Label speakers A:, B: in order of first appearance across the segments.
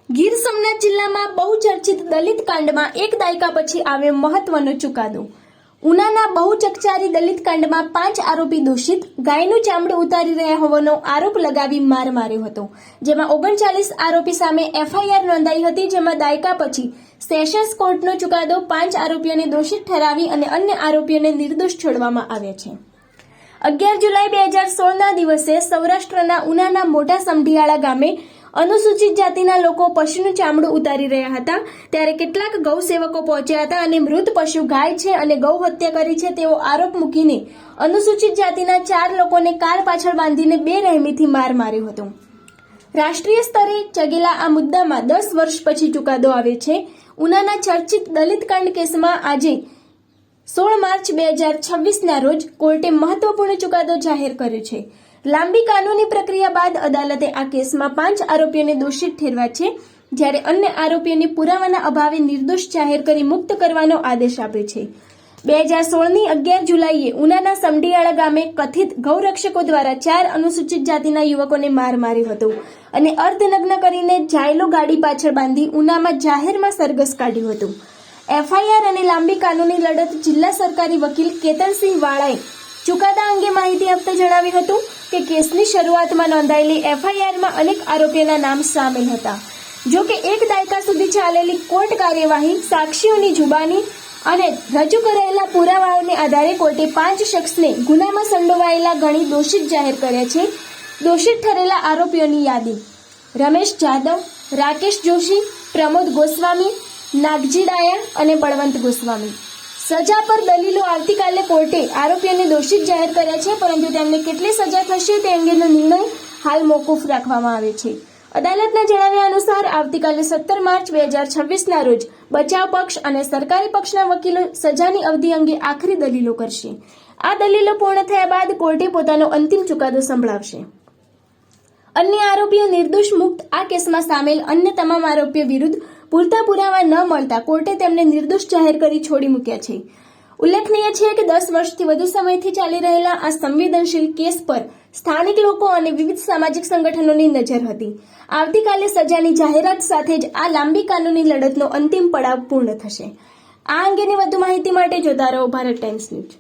A: ગીર સોમનાથ જિલ્લામાં બહુચર્ચિત દલિત કાંડમાં એક દાયકા પછી આવ્યો મહત્વનો ચુકાદો। ઉનાના બહુચકચારી દલિત કાંડમાં 5 આરોપી દોષિત ગાયનું ચામડું ઉતારી રહ્યા હોવાનો આરોપ લગાવી માર માર્યો હતો, જેમાં 39 આરોપી સામે એફઆઈઆર નોંધાઈ હતી, જેમાં દાયકા પછી સેશન્સ કોર્ટનો ચુકાદો 5 આરોપીઓને દોષિત ઠરાવી અને અન્ય આરોપીઓને નિર્દોષ છોડવામાં આવ્યા છે। 11 જુલાઈ 2016ના દિવસે સૌરાષ્ટ્રના ઉનાના મોટા સમઢિયાળા ગામે અનુસૂચિત જાતિના લોકો પશુનું ચામડું ઉતારી રહ્યા હતા, ત્યારે કેટલાક ગૌસેવકો પહોંચ્યા હતા અને મૃત પશુ ગાય છે અને ગૌ હત્યા કરી છે તેવો આરોપ મૂકીને અનુસૂચિત જાતિના 4 લોકોને કાર પાછળ બાંધીને બેરહેમીથી માર માર્યો હતો। રાષ્ટ્રીય સ્તરે ચગેલા આ મુદ્દામાં 10 વર્ષ પછી ચુકાદો આવે છે। ઉનાના ચર્ચિત દલિત કાંડ કેસમાં આજે 16 માર્ચ 2026ના રોજ કોર્ટે મહત્વપૂર્ણ ચુકાદો જાહેર કર્યો છે। લાંબી કાનૂની પ્રક્રિયા બાદ અદાલતે આ કેસમાં 5 આરોપીઓને દોષિત ઠેરવ્યા છે, જ્યારે અન્ય આરોપીઓને પુરાવાના અભાવે નિર્દોષ જાહેર કરી મુક્ત કરવાનો આદેશ આપ્યો છે। 2016ની 11 જુલાઈએ ઉનાના સમઢિયાળા ગામે કથિત ગૌરક્ષકો દ્વારા 4 અનુસૂચિત જાતિના યુવકોને માર માર્યો હતો અને અર્ધનગ્ન કરીને જાયલો ગાડી પાછળ બાંધી ઉનામાં જાહેરમાં સરઘસ કાઢ્યું હતું। એફઆઈઆર અને લાંબી કાનૂની લડત જિલ્લા સરકારી વકીલ કેતનસિંહ વાળાએ ચુકાદા અંગે માહિતી આપતા જણાવ્યું હતું કે કેસની શરૂઆતમાં નોંધાયેલી એફઆઈઆરમાં અનેક આરોપીઓના નામ સામેલ હતા। જો કે એક દાયકા સુધી ચાલેલી કોર્ટ કાર્યવાહી, સાક્ષીઓની જુબાની અને રજૂ કરાયેલા પુરાવાઓને આધારે કોર્ટે 5 શખ્સને ગુનામાં સંડોવાયેલા ગણી દોષિત જાહેર કર્યા છે। દોષિત ઠરેલા આરોપીઓની યાદી: રમેશ જાદવ, રાકેશ જોશી, પ્રમોદ ગોસ્વામી, નાગજી ડાયા અને બળવંત ગોસ્વામી। સજા પર દલીલો આવતીકાલે કોર્ટે આરોપીઓને દોષિત જાહેર કર્યા છે, પરંતુ તેમને કેટલી સજા થશે તે અંગેનો નિર્ણય હાલ મોકૂફ રાખવામાં આવ્યો છે। અદાલતના જણાવ્યા અનુસાર આવતીકાલે 17 માર્ચ 2026ના રોજ બચાવ પક્ષ અને સરકારી પક્ષના વકીલો સજાની અવધિ અંગે આખરી દલીલો કરશે। આ દલીલો પૂર્ણ થયા બાદ કોર્ટે પોતાનો અંતિમ ચુકાદો સંભળાવશે। અન્ય આરોપીઓ નિર્દોષ મુક્ત આ કેસમાં સામેલ અન્ય તમામ આરોપીઓ વિરુદ્ધ પૂરતા પુરાવા ન મળતા કોર્ટે તેમને નિર્દોષ જાહેર કરી છોડી મૂક્યા છે। ઉલ્લેખનીય છે કે 10 વર્ષથી વધુ સમયથી ચાલી રહેલા આ સંવેદનશીલ કેસ પર સ્થાનિક લોકો અને વિવિધ સામાજિક સંગઠનોની નજર હતી। આવતીકાલે સજાની જાહેરાત સાથે જ આ લાંબી કાનૂની લડતનો અંતિમ પડાવ પૂર્ણ થશે। આ અંગેની વધુ માહિતી માટે જોતા રહો ભારત ટાઈમ્સ ન્યૂઝ।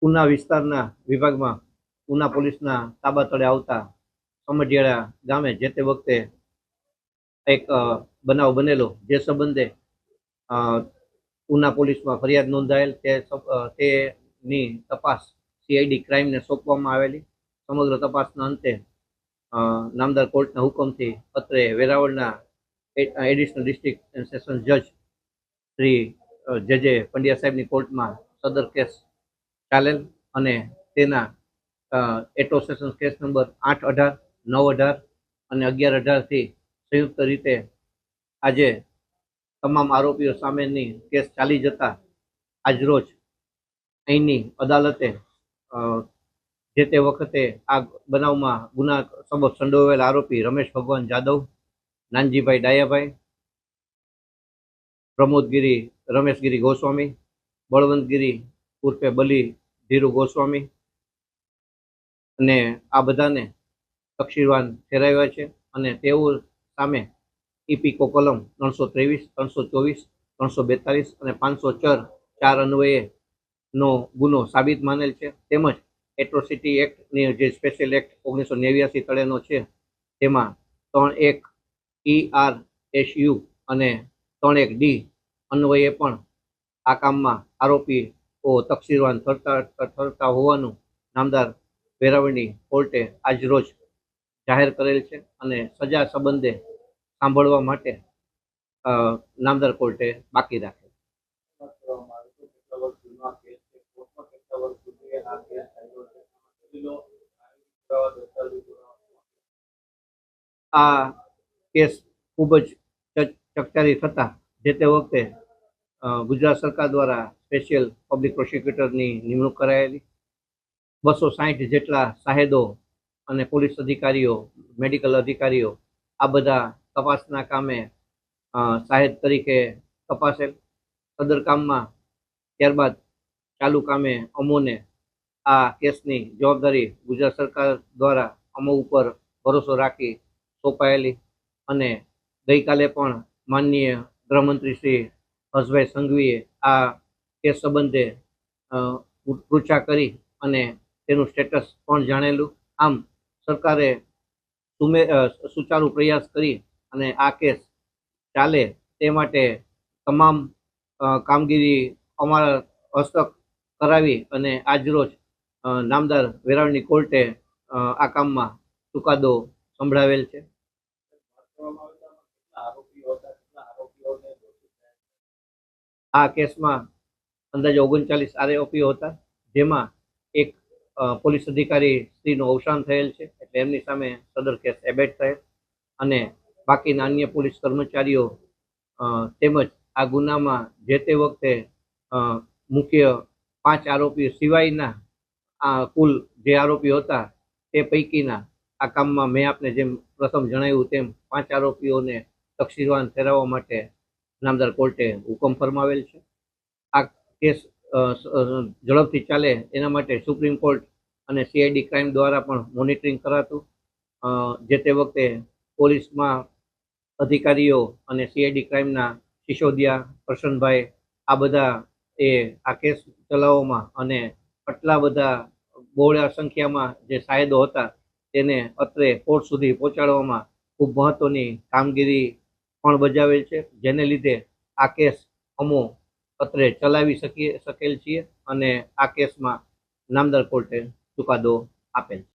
B: ઉના વિસ્તારના વિભાગમાં ઉના પોલીસના તાબા તળે આવતા સમઢિયાળા ગામે જે તે વખતે એક બનાવ બનેલો, જે સંબંધે ઉના પોલીસમાં ફરિયાદ નોંધાયેલ તેની તપાસ સીઆઈડી ક્રાઇમને સોંપવામાં આવેલી। સમગ્ર તપાસના અંતે નામદાર કોર્ટના હુકમથી અત્રે વેરાવળના એડિશનલ ડિસ્ટ્રિક્ટ એન્ડ સેશન જજ શ્રી જે પંડ્યા સાહેબની કોર્ટમાં સદર કેસ ચાલેલ અને તેના એટોસેશન કેસ નંબર 8-18, 9-18 અને 11-18થી સંયુક્ત રીતે આજે તમામ આરોપીઓ સામેની કેસ ચાલી જતા આજરોજ અહીંની અદાલતે જે તે વખતે આ બનાવમાં ગુના સબબ સંડોવાયેલ આરોપી રમેશ ભગવાન જાદવ, નાનજીભાઈ ડાયાભાઈ, પ્રમોદગીરી રમેશગીરી ગોસ્વામી, બળવંતગીરી ઉર્ફે બલી ધીરુ ગોસ્વામી અને આ બધાને તકસીરવાન ઠેરાવ્યા છે અને તેઓ સામે ઇપીકો કલમ 323, 324, 342 અને 504 અન્વયેનો ગુનો સાબિત માનેલ છે। તેમજ એટ્રોસિટી એક્ટની જે સ્પેશિયલ એક્ટ 1989 તળેનો છે તેમાં 3(1) ERSU અને 3(1) D અન્વયે પણ આ કામમાં આરોપીઓ તકસીરવાન ઠરતા હોવાનું નામદાર વેરાવળની કોર્ટે આજરોજ જાહેર કરેલ છે અને સજા સંબંધે સાંભળવા માટે નામદાર કોર્ટે બાકી રાખે। આ કેસ ખૂબ જ ચકચારી થતા જે તે વખતે ગુજરાત સરકાર દ્વારા સ્પેશિયલ પબ્લિક પ્રોસિક્યુટરની નિમણૂક કરાયેલી। 260 જેટલા સાહેદો અને પોલીસ અધિકારીઓ, મેડિકલ અધિકારીઓ આ બધા તપાસના કામે સાહેદ તરીકે તપાસેલ। સદર કામમાં ત્યારબાદ ચાલુ કામે અમોને આ કેસની જવાબદારી ગુજરાત સરકાર દ્વારા અમો ઉપર ભરોસો રાખી સોંપાયેલી અને ગઈકાલે પણ માનનીય ગૃહમંત્રી શ્રી હર્ષભાઈ સંઘવીએ આ કેસ સંબંધે પૃચ્છા કરી અને તેનું સ્ટેટસ પણ જાણેલું. આમ સરકારે સુચારુ પ્રયાસ કરી અને આ કેસ ચાલે તે માટે તમામ કામગીરી અમારા હસ્તક કરાવી અને આજરોજ નામદાર વેરાવળની કોર્ટે આ કામમાં ચુકાદો સંભળાવેલ છે. આ કેસમાં અંદાજે 39 આરોપીઓ હતા, જેમાં એક પોલીસ અધિકારી શ્રીનું અવસાન થયેલ છે, એટલે એમની સામે સદર કેસ એબેટ થયેલ અને બાકીના અન્ય પોલીસ કર્મચારીઓ તેમજ આ ગુનામાં જે તે વખતે મુખ્ય 5 આરોપીઓ સિવાયના આ કુલ જે આરોપીઓ હતા તે પૈકીના આ કામમાં મેં આપને જેમ પ્રથમ જણાવ્યું તેમ 5 આરોપીઓને તકસીરવાન ઠેરવવા માટે નામદાર કોર્ટે હુકમ ફરમાવેલ છે. આ કેસ ઝડપથી ચાલે એના માટે સુપ્રીમ કોર્ટ અને સીઆઈડી ક્રાઇમ દ્વારા પણ મોનિટરિંગ કરાતું. જે તે વખતે પોલીસમાં અધિકારીઓ અને સીઆઈડી ક્રાઇમના સિસોદિયા, કરશનભાઈ આ બધા આ કેસ ચલાવવામાં અને આટલા બધા બહોળા સંખ્યામાં જે સાયદો હતા તેને અત્રે કોર્ટ સુધી પહોંચાડવામાં ખૂબ મહત્વની કામગીરી પણ બજાવેલ છે, જેને લીધે આ કેસ અમો અત્રે ચલાવી શકેલ છીએ અને આ કેસમાં નામદાર કોર્ટે ચુકાદો આપેલ છે.